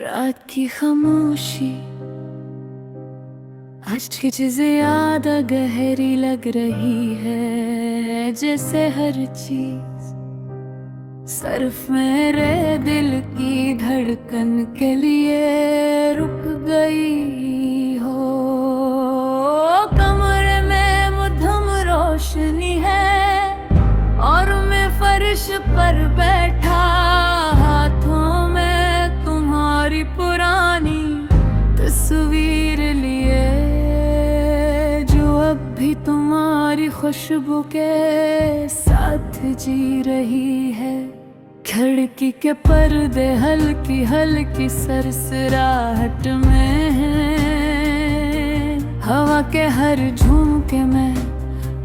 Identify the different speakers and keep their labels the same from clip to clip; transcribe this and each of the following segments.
Speaker 1: रात की खामोशी आज की चीजें याद गहरी लग रही है, जैसे हर चीज सिर्फ मेरे दिल की धड़कन के लिए रुक गई हो। कमरे में मध्यम रोशनी है और मैं फर्श पर बैठा, हाथों में तुम्हारी पुरानी तस्वीर लिए, जो अब भी तुम्हारी खुशबू के साथ जी रही है। खिड़की के पर्दे हल्की हल्की सरसराहट में हैं, हवा के हर झोंके में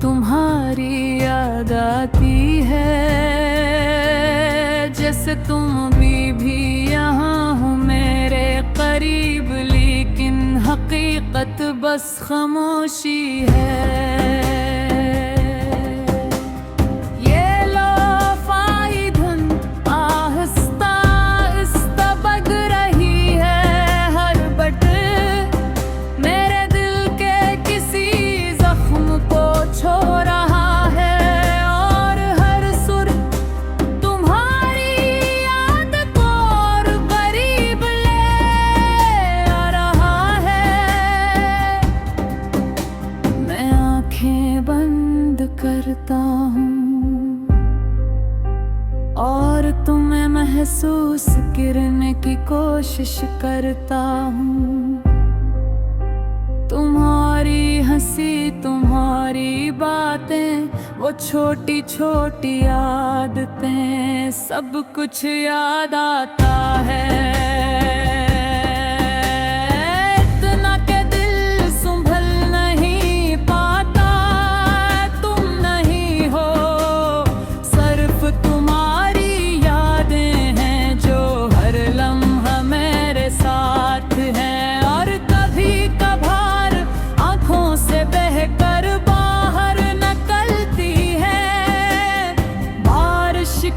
Speaker 1: तुम्हारी याद आती है, जैसे तुम भी यहाँ हो मेरे करीब, लेकिन हकीकत बस खामोशी है। करता हूँ और तुम्हें महसूस करने की कोशिश करता हूँ। तुम्हारी हंसी, तुम्हारी बातें, वो छोटी छोटी आदतें, सब कुछ याद आता है।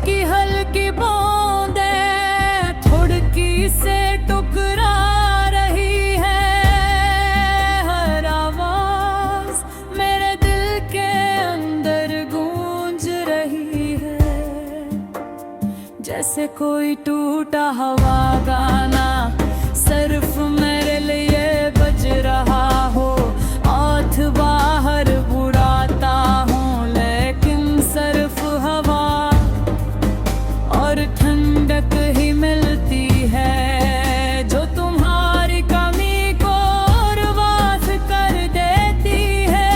Speaker 1: की हल्की बूंदें थुड़की से टकरा रही है, हर आवाज मेरे दिल के अंदर गूंज रही है, जैसे कोई टूटा हुआ गाना सिर्फ मेरे लिए बज रहा हो। आठ बाहर बुराता हूँ लेकिन सिर्फ हवा और ठंडक ही मिलती है, जो तुम्हारी कमी को और वास कर देती है।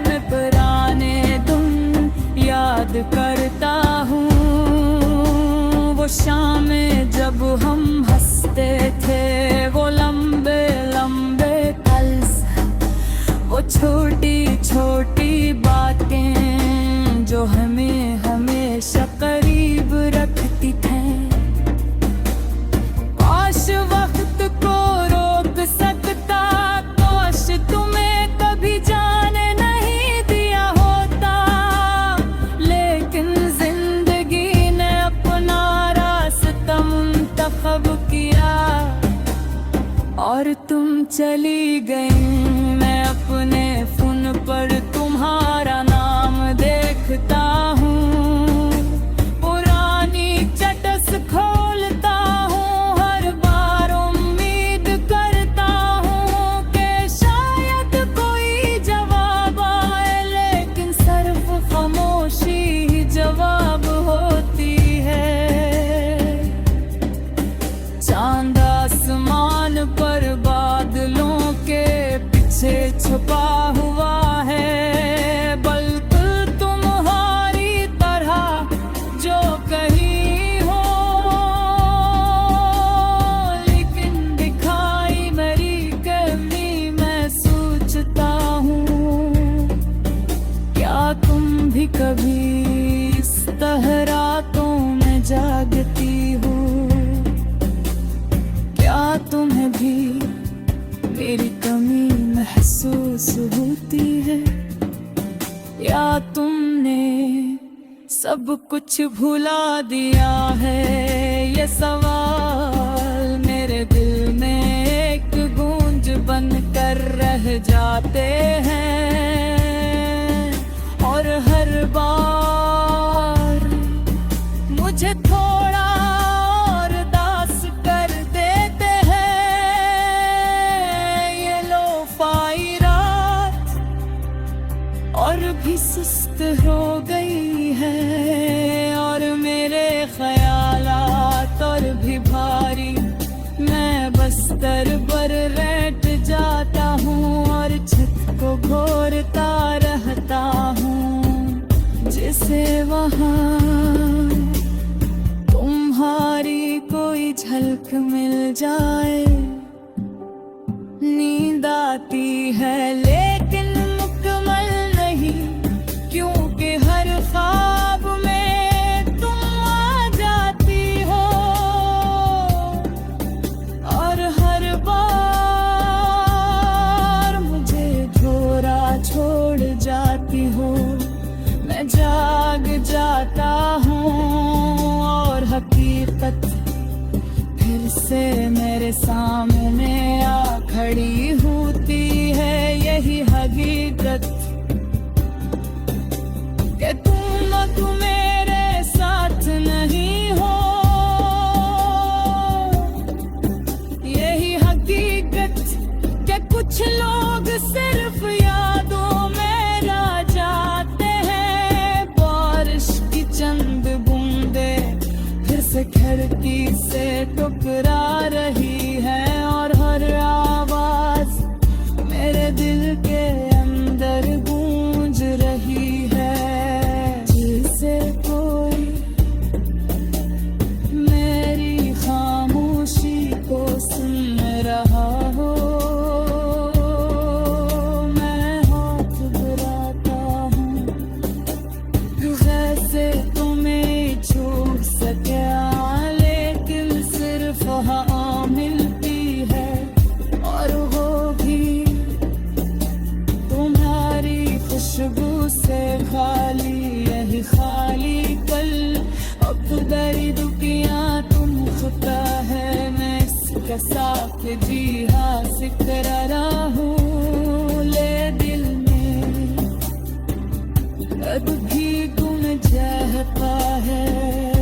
Speaker 1: मैं पुराने दिन याद करता हूँ, वो शामें जब हम हंसते थे, वो लंबे लंबे पल, वो छोटी छोटी बातें जो हमें हमेशा करीब रखती थी। काश वक्त को रोक सकता, काश तुम्हें कभी जाने नहीं दिया होता, लेकिन जिंदगी ने अपना रास्ता मुंतखब किया और तुम चली गई। मैं अपने फोन पर तुम्हारा नाम देखता हूँ, पुरानी चटस खोलता हूँ, हर बार उम्मीद करता हूँ कि शायद कोई जवाब आए, लेकिन सिर्फ खामोशी ही जवाब होती है। चांद आसमान पर बादलों के पीछे छुपा हुआ है, सब कुछ भुला दिया है ये सवाल मेरे दिल में एक गूंज बन कर रह जाते हैं और हर बार मुझे थोड़ा और दास कर देते हैं ये लोफाई रात और भी सुस्त हो गई है और मेरे ख्यालात और भी भारी मैं बस्तर पर लेट जाता हूँ और छत को घोरता रहता हूँ जिसे वहाँ तुम्हारी कोई झलक मिल जाए नींद आती है लेकिन मुकम्मल नहीं क्योंकि हर ख्वाब में तुम आ जाती हो और हर बार मुझे झोरा छोड़ जाती हो मैं जाग जाता हूँ और हकीकत फिर से मेरे सामने आ खड़ी होती है यही हकीकत कि तुम मेरे साथ नहीं हो यही हकीकत कि कुछ लोग सिर्फ यादों में रह जाते हैं बारिश की चंद बूंदे फिर से खिड़की से टकरा रही है और हर आवाज मेरे दिल के अंदर गूंज रही है जिसे कोई मेरी खामोशी को सुन रहा हो मैं हाथ बढ़ाता हूँ वैसे तुम्हें छू सके लेकिन सिर्फ हाँ मिलती है और वो भी तुम्हारी खुशबू से खाली यही खाली कल अब दरी दुखियाँ तुम खुदा है मैं इसका साफ जी हासिल रहा हूँ ले दिल में अब भी गुम जाता है